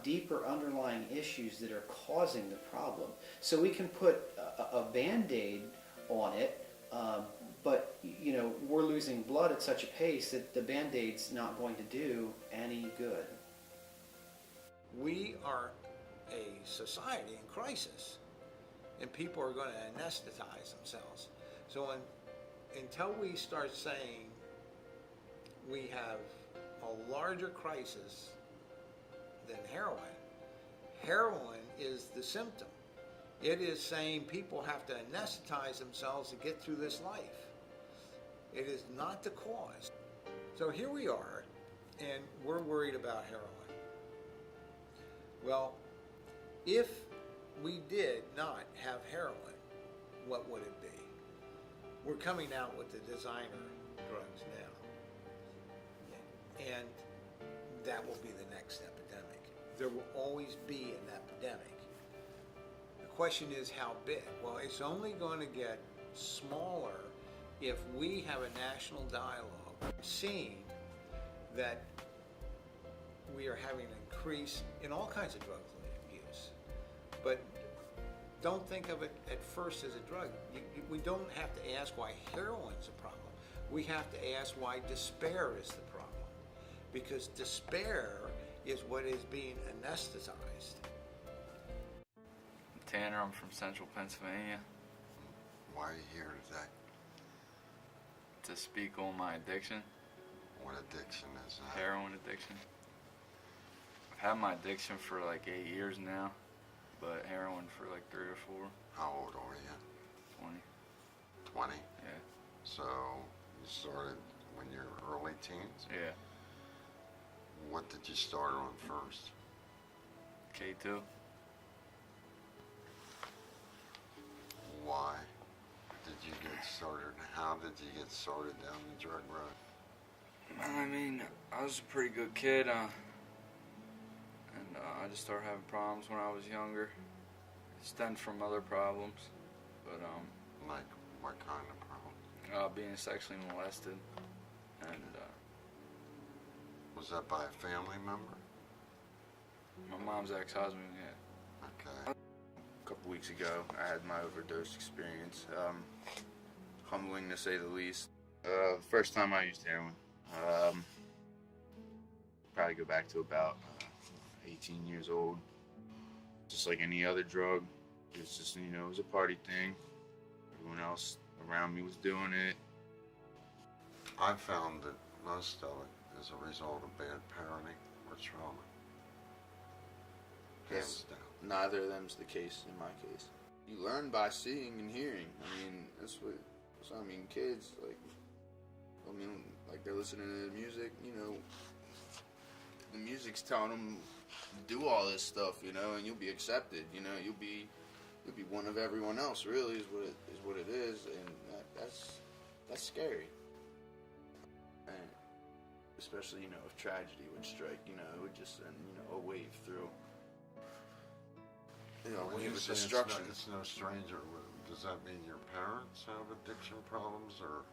deeper underlying issues that are causing the problem. So we can put a Band-Aid on it, but we're losing blood at such a pace that the Band-Aid's not going to do any good. We are a society in crisis, and people are going to anesthetize themselves. So until we start saying we have a larger crisis than heroin, heroin is the symptom. It is saying people have to anesthetize themselves to get through this life. It is not the cause. So here we are, and we're worried about heroin. Well, if we did not have heroin, what would it be? We're coming out with the designer drugs now, and that will be the next epidemic. There will always be an epidemic. The question is how big? Well, it's only going to get smaller if we have a national dialogue, seeing that we are having an increase in all kinds of drug use. But don't think of it at first as a drug. We don't have to ask why heroin's a problem. We have to ask why despair is the problem. Because despair is what is being anesthetized. Tanner, I'm from Central Pennsylvania. Why are you here today? To speak on my addiction. What addiction is that? Heroin addiction. I've had my addiction for like 8 years now, but heroin for like 3 or 4. How old are you? 20. 20? Yeah. So you started when you were early teens? Yeah. What did you start on first? K2. Why did you get started? How did you get started down the drug road? I mean, I was a pretty good kid, and I just started having problems when I was younger. It stemmed from other problems, but Like what kind of problem? being sexually molested, and Was that by a family member? my mom's ex-husband. Yeah. Okay. A couple weeks ago, I had my overdose experience. Humbling to say the least. First time I used heroin. Probably go back to about 18 years old. Just like any other drug. It was just, it was a party thing. Everyone else around me was doing it. I found that most of it is a result of bad parenting or trauma. Hands down. Neither of them's the case in my case. You learn by seeing and hearing. That's what kids, like they're listening to the music, the music's telling them to do all this stuff, and you'll be accepted, you'll be one of everyone else, really, is what it is, and that's scary. And especially, if tragedy would strike, it would just send, a wave through. When Wave you of say destruction. it's no stranger, does that mean your parents have addiction problems, or?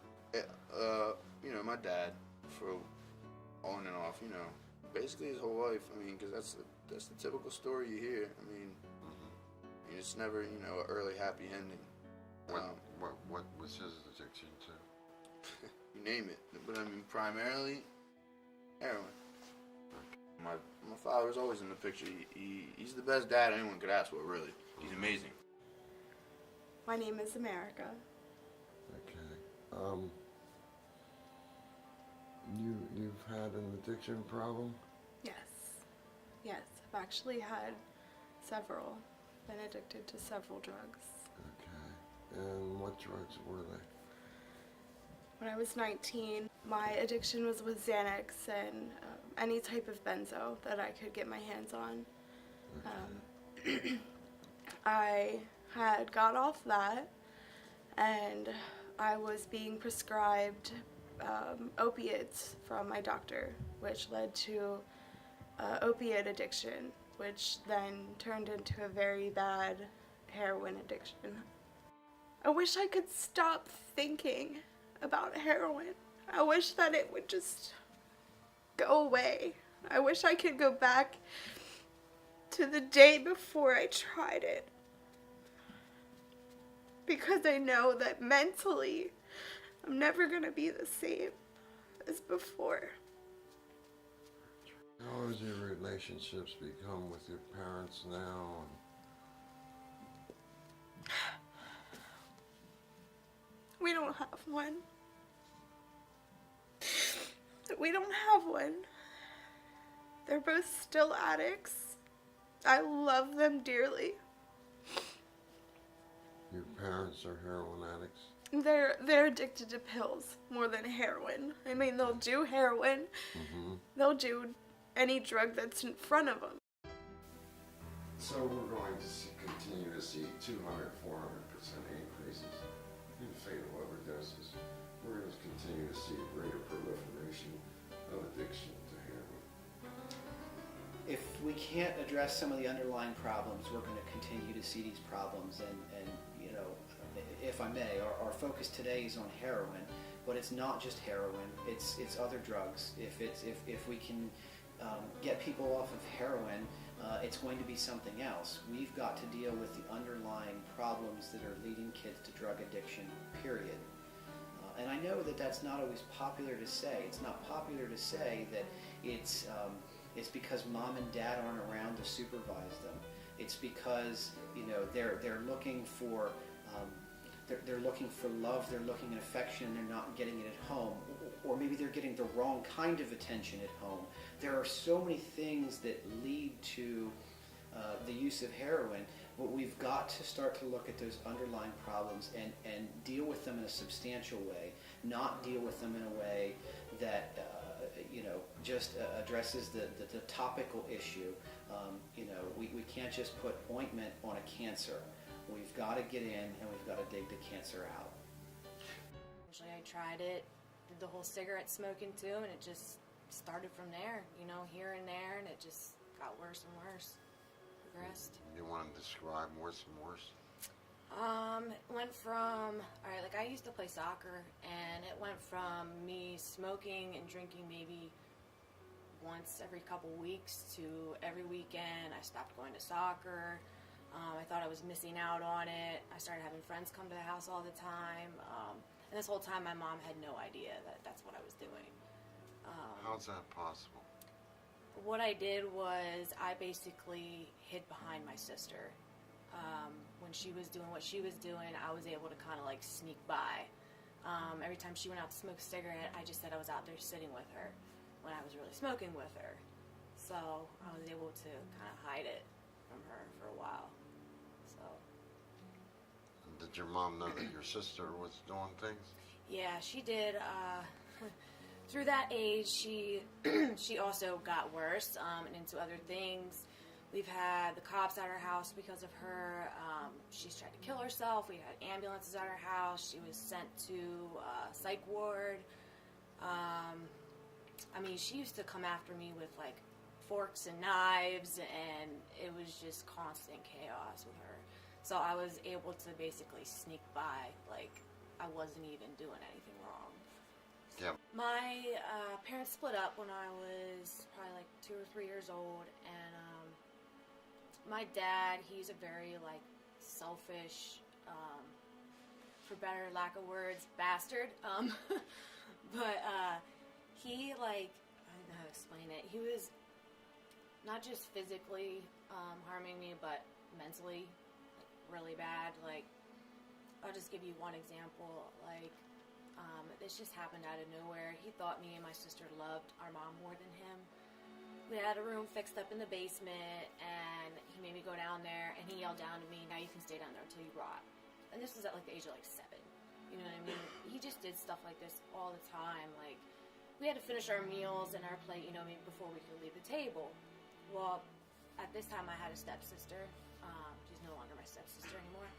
My dad, for on and off, basically his whole life. Because that's the typical story you hear. It's never, an early happy ending. What was his addiction to? You name it. But primarily, heroin. My father was always in the picture. He's the best dad anyone could ask for, really. He's amazing. My name is America. Okay. You've had an addiction problem? Yes. Yes, I've actually had several. Been addicted to several drugs. Okay. And what drugs were they? When I was 19, my addiction was with Xanax and any type of benzo that I could get my hands on. Okay. I had got off that, and I was being prescribed opiates from my doctor, which led to opiate addiction, which then turned into a very bad heroin addiction. I wish I could stop thinking about heroin. I wish that it would just go away. I wish I could go back to the day before I tried it. Because I know that mentally, I'm never going to be the same as before. How has your relationships become with your parents now? We don't have one. We don't have one. They're both still addicts. I love them dearly. Your parents are heroin addicts? They're addicted to pills more than heroin. I mean, they'll do heroin. Mm-hmm. They'll do any drug that's in front of them. So we're going to continue to see 200, 400% increases in fatal overdoses. We're going to continue to see a greater proliferation of addiction to heroin. If we can't address some of the underlying problems, we're going to continue to see these problems. And you know, if I may, our focus today is on heroin, but it's not just heroin. It's other drugs. If we can get people off of heroin, it's going to be something else. We've got to deal with the underlying problems that are leading kids to drug addiction, period. And I know that that's not always popular to say. It's not popular to say that it's because mom and dad aren't around to supervise them. It's because, you know, they're looking for they're looking for love, they're looking at affection, and they're not getting it at home. Or maybe they're getting the wrong kind of attention at home. There are so many things that lead to the use of heroin, but we've got to start to look at those underlying problems and deal with them in a substantial way, not deal with them in a way that you know, just addresses the topical issue. You know, we can't just put ointment on a cancer. We've got to get in and we've got to dig the cancer out. Eventually I tried it, did the whole cigarette smoking too, and it just started from there, you know, here and there, and it just got worse and worse, progressed. You want to describe worse and worse? It went from, alright, like I used to play soccer, and it went from me smoking and drinking maybe once every couple weeks to every weekend. I stopped going to soccer. I thought I was missing out on it. I started having friends come to the house all the time. And this whole time my mom had no idea that that's what I was doing. How's that possible? What I did was I basically hid behind my sister. When she was doing what she was doing, I was able to kind of like sneak by. Every time she went out to smoke a cigarette, I just said I was out there sitting with her when I was really smoking with her. So I was able to kind of hide it from her for a while. So. Did your mom know that your sister was doing things? Yeah, she did. Through that age, she she also got worse and into other things. We've had the cops at our house because of her. She's tried to kill herself. We had ambulances at our house. She was sent to psych ward. I mean, she used to come after me with like forks and knives, and it was just constant chaos with her. So I was able to basically sneak by like I wasn't even doing anything wrong. Yeah. My parents split up when I was probably like 2 or 3 years old, and my dad, he's a very like selfish, for better lack of words, bastard. But he like, I don't know how to explain it. He was not just physically harming me, but mentally, like, really bad. Like, I'll just give you one example. Like, this just happened out of nowhere. He thought me and my sister loved our mom more than him. We had a room fixed up in the basement, and he made me go down there, and he yelled down to me, "Now you can stay down there until you rot." And this was at like the age of like 7. You know what I mean? He just did stuff like this all the time. Like, we had to finish our meals and our plate, you know, maybe before we could leave the table. Well, at this time I had a stepsister. She's no longer my stepsister anymore.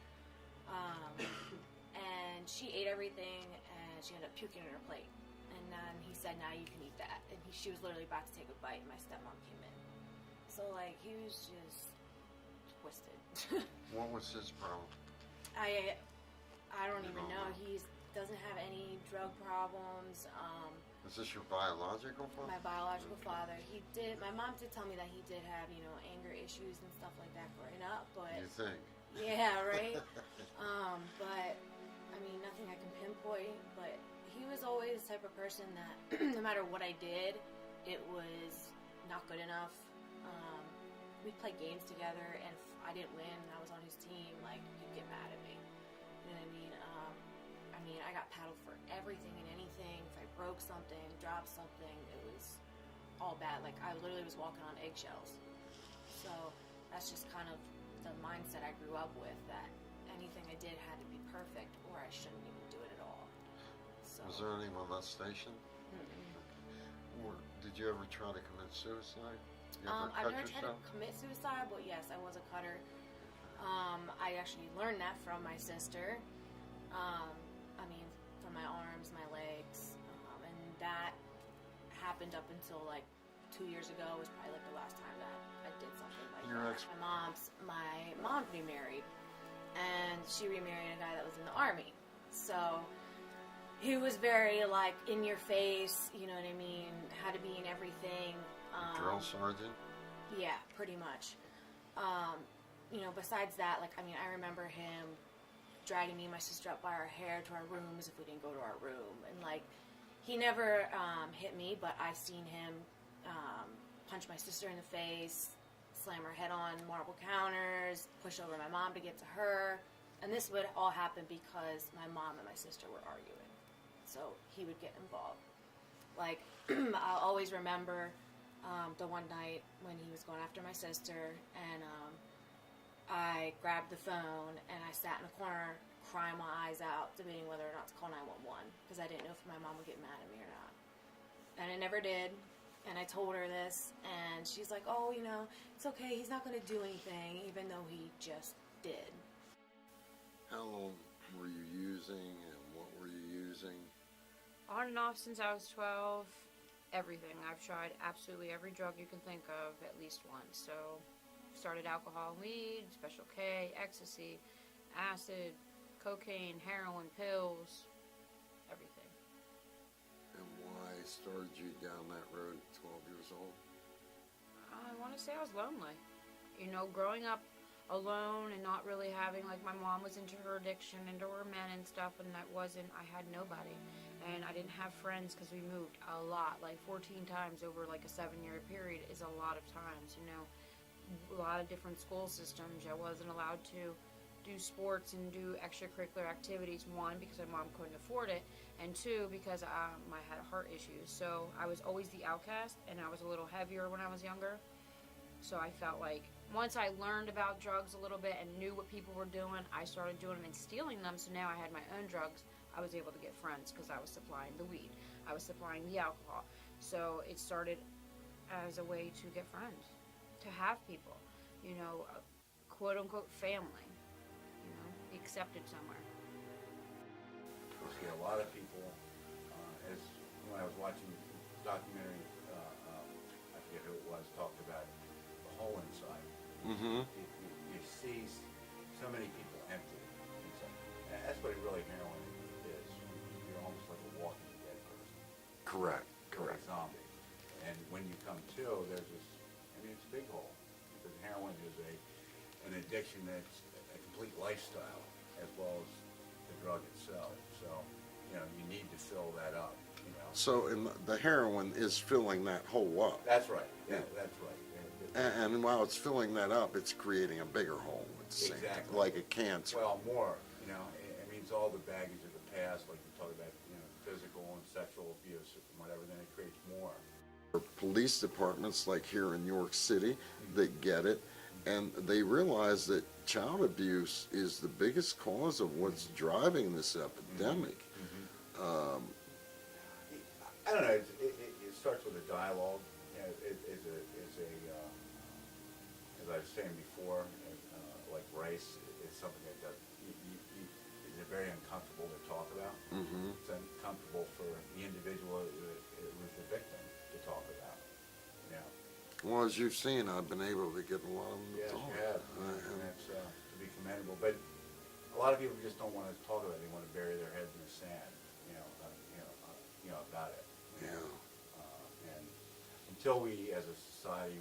And she ate everything, and she ended up puking on her plate. And then he said, "Now you can eat that." And she was literally about to take a bite, and my stepmom came in. So, like, he was just twisted. What was his problem? I don't even know. He doesn't have any drug problems. Is this your biological father? My biological father. He did. My mom did tell me that he did have, you know, anger issues and stuff like that growing up. But You think? yeah, right. But I mean, nothing I can pinpoint. But he was always the type of person that no matter what I did, it was not good enough. We'd play games together, and if I didn't win and I was on his team, like, he'd get mad at me. You know what I mean? I mean, I got paddled for everything and anything. If I broke something, dropped something, it was all bad. Like, I literally was walking on eggshells. So that's just kind of the mindset I grew up with, that anything I did had to be perfect or I shouldn't even do it at all. So, Was there any molestation? mm-mm. Or did you ever try to commit suicide? You ever I've cut never tried to yourself? commit suicide, but yes, I was a cutter. I actually learned that from my sister. I mean, from my arms, my legs, and that happened up until like 2 years ago was probably like the last time that I did something like Your that. ex- My mom remarried, and she remarried a guy that was in the army. So he was very like in your face, you know what I mean? Had to be in everything. Drill sergeant? Yeah, pretty much. You know, besides that, like, I mean, I remember him dragging me and my sister up by our hair to our rooms if we didn't go to our room. And, like, he never hit me, but I've seen him punch my sister in the face, slam her head on marble counters, push over my mom to get to her. And this would all happen because my mom and my sister were arguing. So he would get involved. Like, I'll always remember the one night when he was going after my sister, and I grabbed the phone and I sat in a corner crying my eyes out, debating whether or not to call 911 because I didn't know if my mom would get mad at me or not. And it never did. And I told her this, and she's like, "Oh, you know, it's okay. He's not going to do anything, even though he just did." How long were you using and what were you using? On and off since I was 12. Everything. I've tried absolutely every drug you can think of at least once. So, started alcohol and weed, Special K, ecstasy, acid, cocaine, heroin, pills, everything. And why started you down that road at 12 years old? I want to say I was lonely. You know, growing up alone and not really having, like, my mom was into her addiction, into her men and stuff, and I had nobody. And I didn't have friends because we moved a lot, like 14 times over like a 7-year period is a lot of times, you know. A lot of different school systems. I wasn't allowed to do sports and do extracurricular activities. One, because my mom couldn't afford it, and two, because I had heart issues. So I was always the outcast, and I was a little heavier when I was younger. So I felt like once I learned about drugs a little bit and knew what people were doing, I started doing them and stealing them. So now I had my own drugs. I was able to get friends because I was supplying the weed. I was supplying the alcohol. So it started as a way to get friends, to have people, you know, quote unquote family, you know, be accepted somewhere. See, a lot of people, as when I was watching the documentary, I forget who it was, talked about the hole inside. Mm-hmm. You see so many people empty inside. And that's what really heroin is. You're almost like a walking dead person. Correct, You're correct. a zombie. And when you come to, there's this, I mean, it's a big hole. Because heroin is an addiction that's a complete lifestyle as well as the drug itself. So, you know, you need to fill that up, you know. So the heroin is filling that hole up. That's right. Yeah, that's right. And while it's filling that up, it's creating a bigger hole at the same time, Exactly. like a cancer. Well, more, you know, it means all the baggage of the past, like you talk about, you know, physical and sexual abuse and whatever, then it creates more. Police departments like here in York City that get it, and they realize that child abuse is the biggest cause of what's driving this epidemic. I don't know, it starts with a dialogue, you know, as I was saying before, like race is something that is very uncomfortable to talk about. Mm-hmm. It's uncomfortable for the individual who's the victim to talk about, you know. Well, as you've seen, I've been able to get a lot of them to Yes, talk. you have, and that's to be commendable. But a lot of people just don't want to talk about it. They want to bury their heads in the sand, you know, about it. You And until we, as a society,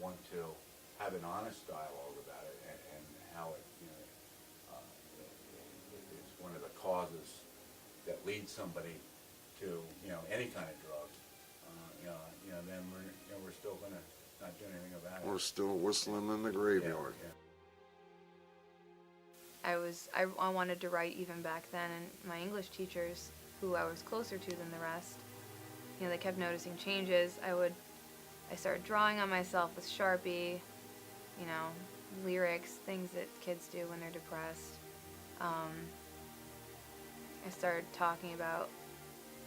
want to have an honest dialogue about it and how it, it's one of the causes that leads somebody to, any kind of drug, then we're still gonna not do anything about it. We're still whistling in the graveyard. Yeah. I wanted to write even back then, and my English teachers, who I was closer to than the rest, they kept noticing changes. I started drawing on myself with Sharpie, lyrics, things that kids do when they're depressed. I started talking about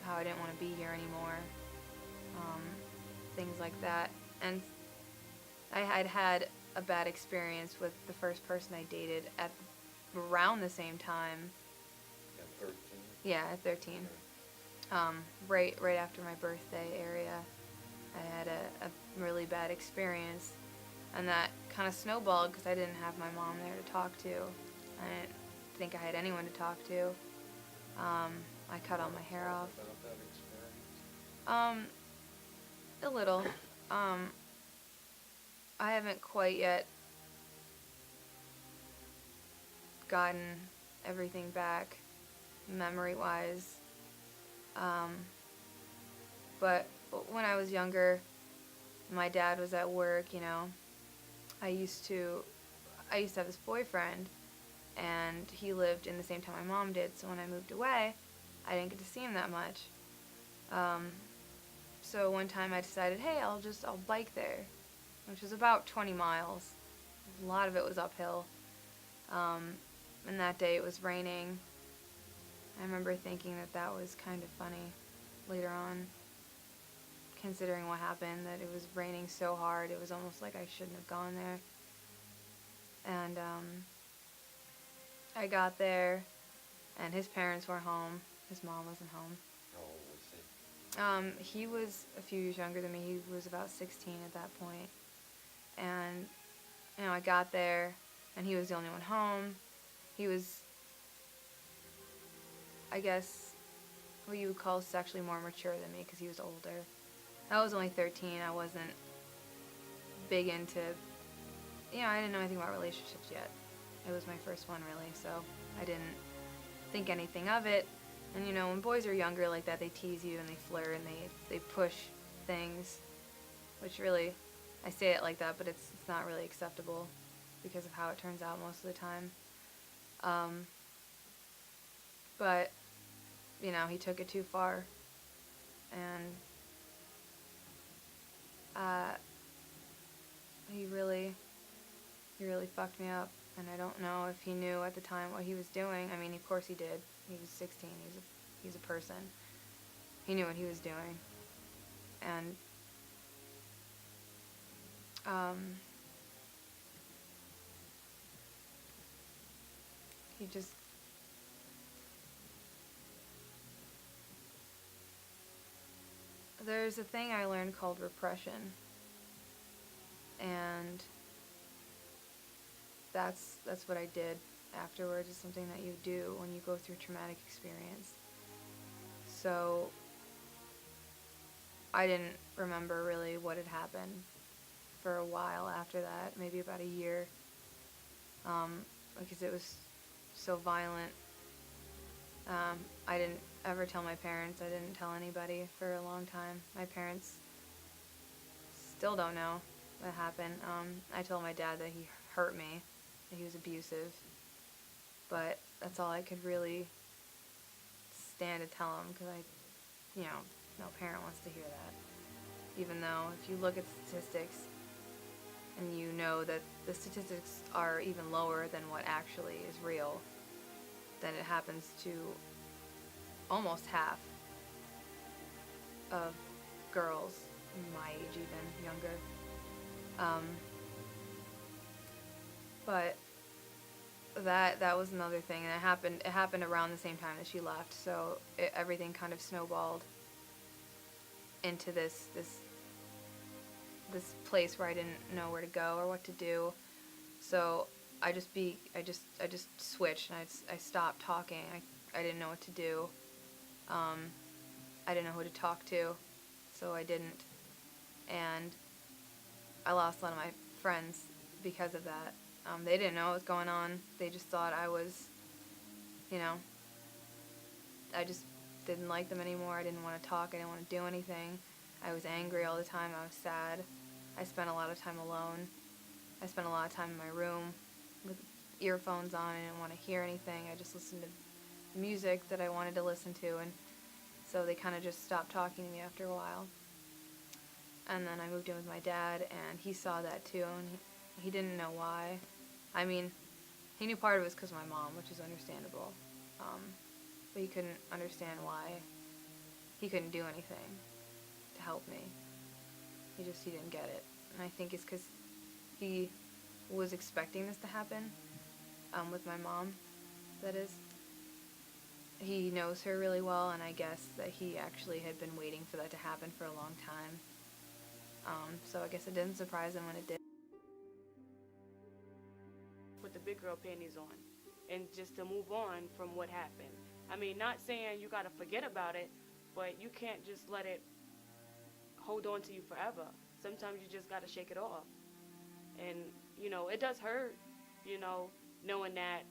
how I didn't want to be here anymore, things like that. And I had had a bad experience with the first person I dated at around the same time. At 13? Yeah, at 13. Right after my birthday area, I had a really bad experience, and that kind of snowballed because I didn't have my mom there to talk to. I didn't think I had anyone to talk to. I cut all my hair off. About that experience? A little. I haven't quite yet gotten everything back, memory-wise. But when I was younger, my dad was at work, I used to have this boyfriend, and he lived in the same town my mom did, so when I moved away, I didn't get to see him that much. So one time I decided, hey, I'll bike there, which was about 20 miles. A lot of it was uphill. And that day it was raining. I remember thinking that was kind of funny later on, considering what happened, that it was raining so hard, it was almost like I shouldn't have gone there. And I got there, and his parents weren't home. His mom wasn't home. How old was he? He was a few years younger than me. He was about 16 at that point. And, I got there, and he was the only one home. He was, I guess, what you would call sexually more mature than me, because he was older. I was only 13. I wasn't big into, I didn't know anything about relationships yet. It was my first one, really, so I didn't think anything of it. And, when boys are younger like that, they tease you and they flirt and they push things, which really, I say it like that, but it's not really acceptable because of how it turns out most of the time. But, he took it too far, and he really fucked me up, and I don't know if he knew at the time what he was doing. I mean, of course he did. He was 16. He's a person. He knew what he was doing, and he just there's a thing I learned called repression, and that's what I did afterwards. It's something that you do when you go through a traumatic experience. So I didn't remember really what had happened for a while after that, maybe about a year, because it was so violent. I didn't ever tell my parents. I didn't tell anybody for a long time. My parents still don't know what happened. I told my dad that he hurt me, that he was abusive, but that's all I could really stand to tell him, because no parent wants to hear that. Even though if you look at the statistics and you know that the statistics are even lower than what actually is real, then it happens to almost half of girls my age, even younger. But that was another thing, and it happened around the same time that she left, so everything kind of snowballed into this place where I didn't know where to go or what to do. So I just switched, and I stopped talking. I didn't know what to do. I I didn't know who to talk to, so I didn't. And I lost a lot of my friends because of that. They didn't know what was going on. They just thought I was, you know, I just didn't like them anymore. I didn't want to talk. I didn't want to do anything. I was angry all the time. I was sad. I spent a lot of time alone. I spent a lot of time in my room with earphones on. I didn't want to hear anything. I just listened to music that I wanted to listen to, and so they kind of just stopped talking to me after a while. And then I moved in with my dad, and he saw that too, and he didn't know why. I mean, he knew part of it was because of my mom, which is understandable, but he couldn't understand why he couldn't do anything to help me. He didn't get it. And I think it's because he was expecting this to happen, with my mom, that is. He knows her really well, and I guess that he actually had been waiting for that to happen for a long time. So I guess it didn't surprise him when it did. Put the big girl panties on, and just to move on from what happened. I mean, not saying you gotta forget about it, but you can't just let it hold on to you forever. Sometimes you just gotta shake it off. And, you know, it does hurt, you know, knowing that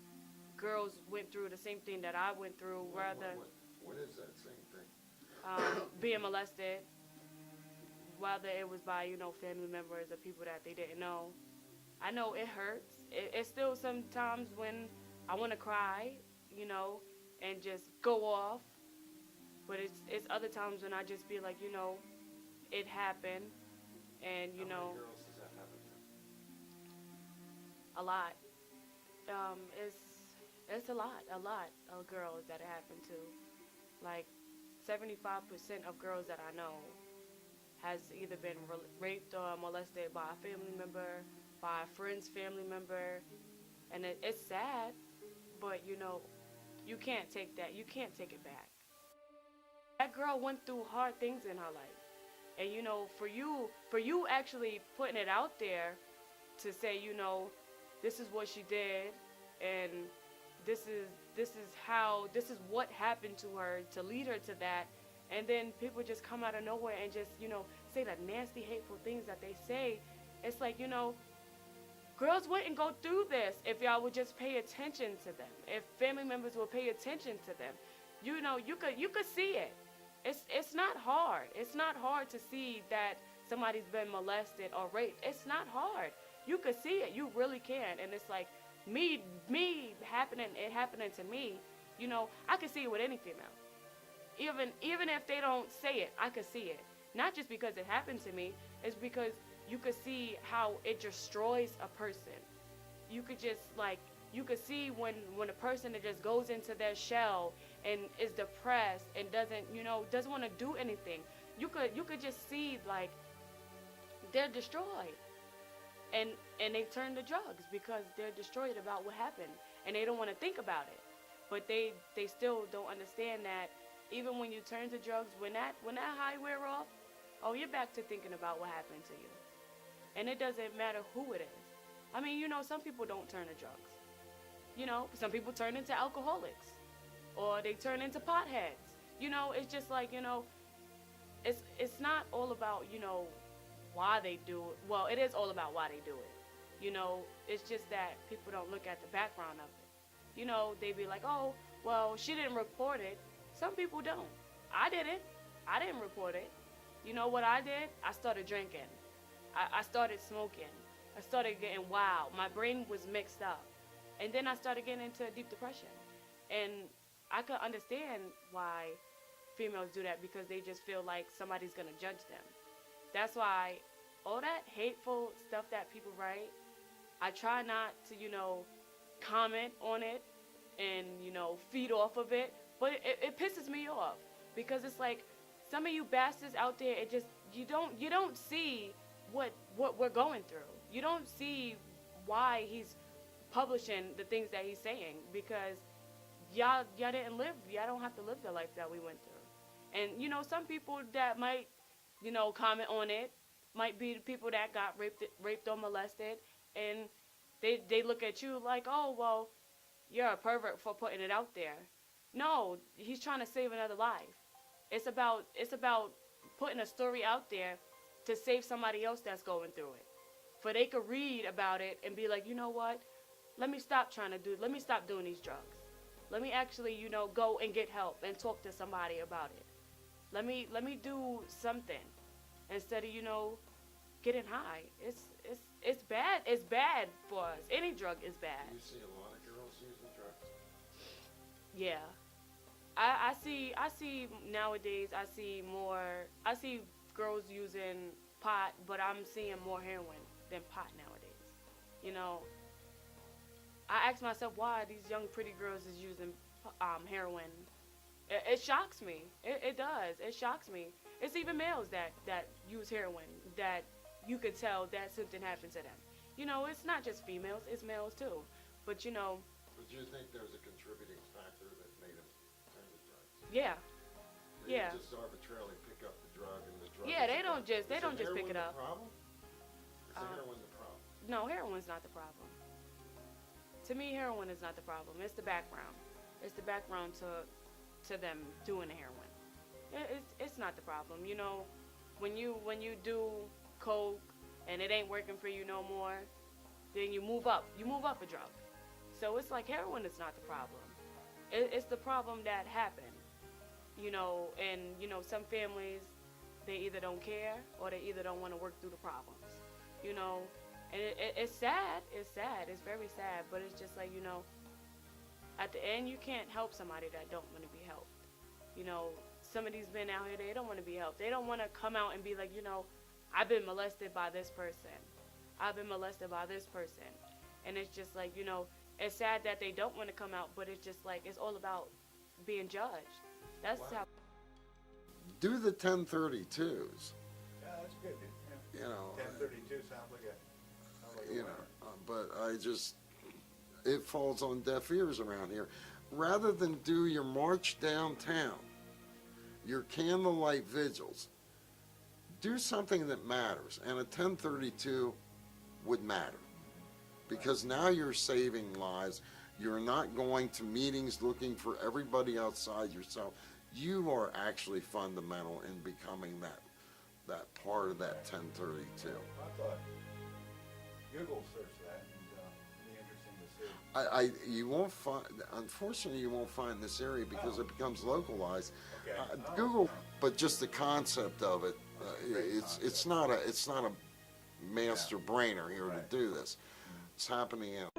girls went through the same thing that I went through, rather What is that same thing? being molested, whether it was by, you know, family members or people that they didn't know. I know it hurts. It's still sometimes when I want to cry, you know, and just go off. But it's other times when I just be like, you know, it happened, and, you know. How many girls does that happen to? A lot. It's a lot of girls that it happened to. Like 75% of girls that I know has either been raped or molested by a family member, by a friend's family member, and it's sad, but, you know, you can't take that. You can't take it back. That girl went through hard things in her life, and, you know, for you actually putting it out there to say, you know, this is what she did, and this is what happened to her to lead her to that, and then people just come out of nowhere and just, you know, say the nasty, hateful things that they say. It's like, you know, girls wouldn't go through this if y'all would just pay attention to them. If family members would pay attention to them, you know, you could see it. It's not hard. It's not hard to see that somebody's been molested or raped. It's not hard. You could see it. You really can. And it's like me happening to me. You know, I could see it with any female. Even if they don't say it, I could see it. Not just because it happened to me. It's because you could see how it destroys a person. You could just, like, you could see when a person that just goes into their shell and is depressed and doesn't want to do anything. You could just see, like, they're destroyed. And they turn to drugs because they're destroyed about what happened, and they don't want to think about it. But they still don't understand that even when you turn to drugs, when that high wear off, oh, you're back to thinking about what happened to you. And it doesn't matter who it is. I mean, you know, some people don't turn to drugs. You know, some people turn into alcoholics, or they turn into potheads. You know, it's just like, you know, it's not all about, you know, why they do it. Well, it is all about why they do it. You know, it's just that people don't look at the background of it. You know, they be like, oh, well, she didn't report it. Some people don't. I didn't. I didn't report it. You know what I did? I started drinking. I started smoking. I started getting wild. My brain was mixed up. And then I started getting into deep depression. And I could understand why females do that, because they just feel like somebody's going to judge them. That's why all that hateful stuff that people write, I try not to, you know, comment on it and, you know, feed off of it. But it pisses me off, because it's like some of you bastards out there, it just, you don't see what we're going through. You don't see why he's publishing the things that he's saying, because y'all didn't live, y'all don't have to live the life that we went through. And, you know, some people that might, you know, comment on it might be the people that got raped or molested, and they look at you like, oh, well, you're a pervert for putting it out there. No, he's trying to save another life. It's about putting a story out there to save somebody else that's going through it. For they could read about it and be like, you know what? Let me stop doing these drugs. Let me actually, go and get help and talk to somebody about it. Let me do something instead of, getting high. It's bad. It's bad for us. Any drug is bad. You see a lot of girls using drugs. Yeah. I see nowadays, I see girls using pot, but I'm seeing more heroin than pot nowadays. I ask myself why these young pretty girls is using heroin. It shocks me. It does. It shocks me. It's even males that use heroin that you could tell that something happened to them. It's not just females, it's males too. But But you think there's a contributing factor that made them turn to drugs? yeah. They Yeah. just arbitrarily pick up the drug and the drug. Yeah, is they the don't problem. just pick it up. Is heroin the problem? Is heroin the problem? No, heroin's not the problem. To me, heroin is not the problem. It's the background. It's the background to them doing the heroin. It's not the problem. When you do coke and it ain't working for you no more, then you move up. You move up a drug. So it's like heroin is not the problem. It's the problem that happened. And some families, they either don't care or they either don't want to work through the problems. And it's sad. It's sad. It's very sad. But it's just like, at the end, you can't help somebody that don't want to be helped. Some of these men out here, they don't want to be helped. They don't want to come out and be like, I've been molested by this person. I've been molested by this person. And it's just like, it's sad that they don't want to come out, but it's just like, it's all about being judged. That's how. Do the 1032s. Yeah, that's good. Yeah. 1032 sounds like a winner. But it falls on deaf ears around here. Rather than do your march downtown, your candlelight vigils, do something that matters. And a 1032 would matter. Because now you're saving lives. You're not going to meetings looking for everybody outside yourself. You are actually fundamental in becoming that part of that 1032. I thought Google search that and it'd be interesting to see. You won't find. Unfortunately, you won't find this area because it becomes localized. Okay. Google, but just the concept of it, it's not a master brainer here to do this. It's happening out.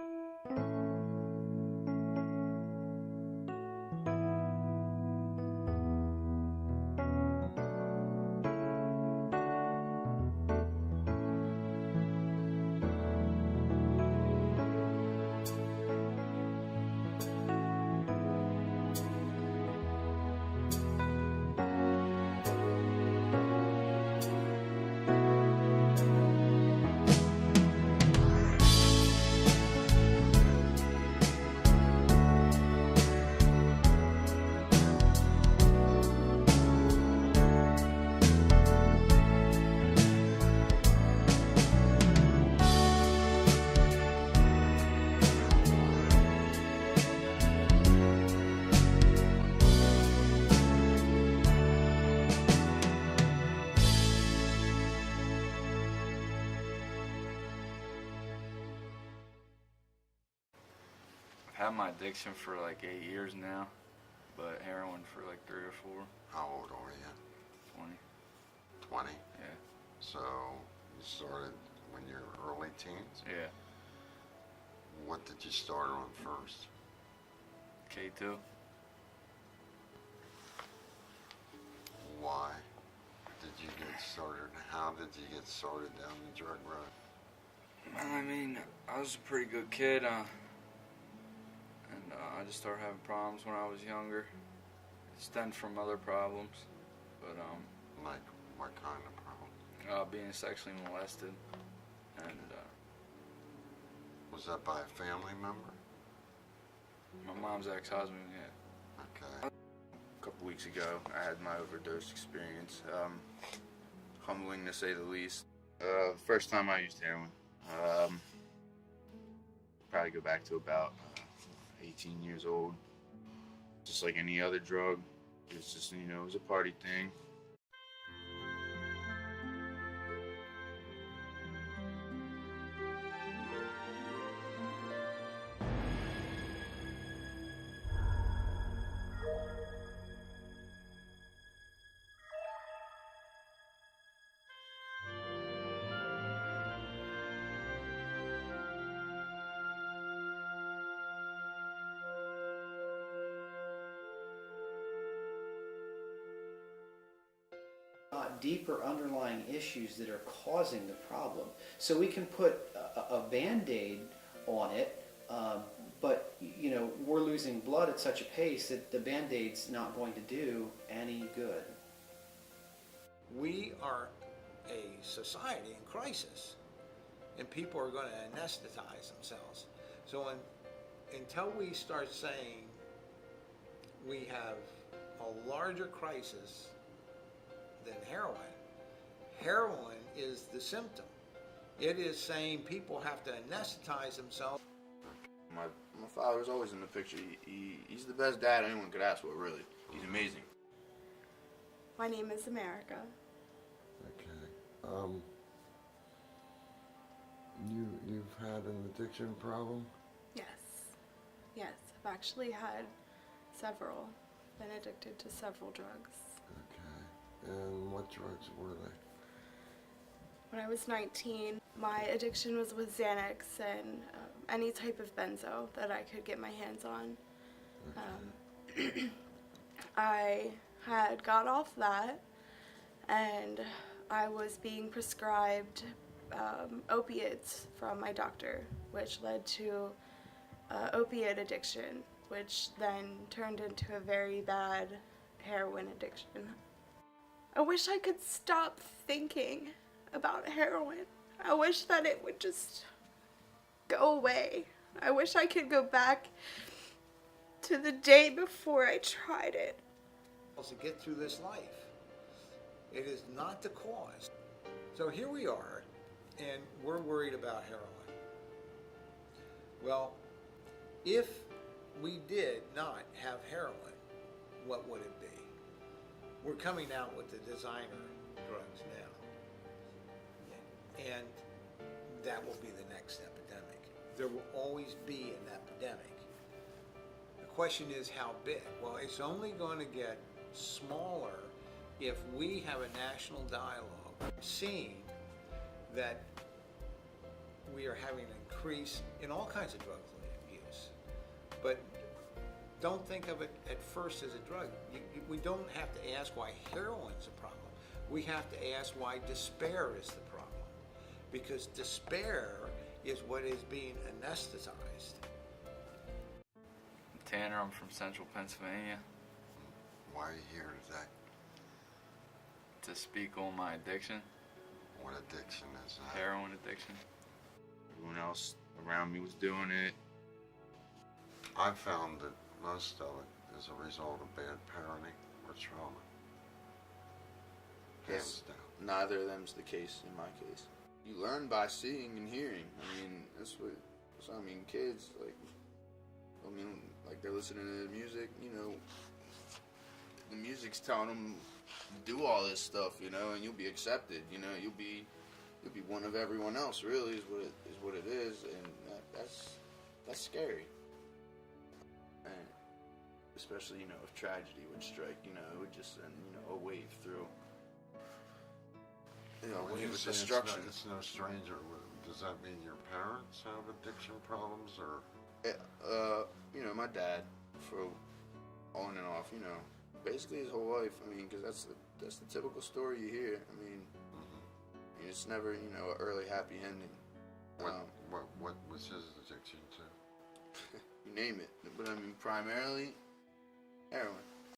I've had my addiction for like 8 years now, but heroin for like 3 or 4. How old are you? 20. 20. Yeah. So you started when you were early teens. Yeah. What did you start on first? K2. Why did you get started? How did you get started down the drug road? I mean, I was a pretty good kid, and I just started having problems when I was younger. It stemmed from other problems, but Like what kind of problem? being sexually molested, and Was that by a family member? my mom's ex-husband. Yeah. Okay. A couple weeks ago, I had my overdose experience. Humbling to say the least. First time I used heroin. Probably go back to about 18 years old. Just like any other drug, It's just, you know, it was a party thing. Deeper underlying issues that are causing the problem. So we can put a Band-Aid on it, but you know, we're losing blood at such a pace that the Band-Aid's not going to do any good. We are a society in crisis, and people are going to anesthetize themselves. So until we start saying we have a larger crisis than heroin, heroin is the symptom. It is saying people have to anesthetize themselves. My father's always in the picture. He's the best dad anyone could ask for, really. He's amazing. My name is America. Okay. You've had an addiction problem? Yes. Yes, I've actually had several. Been addicted to several drugs. Okay. And what drugs were they? When I was 19, my addiction was with Xanax and any type of benzo that I could get my hands on. Okay. I had got off that, and I was being prescribed opiates from my doctor, which led to opiate addiction, which then turned into a very bad heroin addiction. I wish I could stop thinking about heroin. I wish that it would just go away. I wish I could go back to the day before I tried it. To get through this life. It is not the cause. So here we are, and we're worried about heroin. Well, if we did not have heroin, what would it be? We're coming out with the designer drugs now. And that will be the next epidemic. There will always be an epidemic. The question is how big? Well, it's only going to get smaller if we have a national dialogue, seeing that we are having an increase in all kinds of drug use. But don't think of it at first as a drug. We don't have to ask why heroin's a problem. We have to ask why despair is the problem. Because despair is what is being anesthetized. Tanner, I'm from Central Pennsylvania. Why are you here today? To speak on my addiction. What addiction is that? Heroin addiction. Everyone else around me was doing it. I found that most of it is a result of bad parenting or trauma. Hands down. Neither of them's the case in my case. You learn by seeing and hearing. I mean, that's what I mean, kids, like they're listening to the music, you know, the music's telling them do all this stuff, you know, and you'll be accepted, you know, you'll be one of everyone else, really, is what it is, and that's scary. And especially, you know, if tragedy would strike, you know, it would just send, you know, a wave through. You know, When you with say destruction. it's no stranger, does that mean your parents have addiction problems, or? You know, my dad, for on and off, you know, basically his whole life. I mean, because that's the typical story you hear. I mean, it's never, you know, an early happy ending. What was his addiction to? You name it. But I mean, primarily heroin.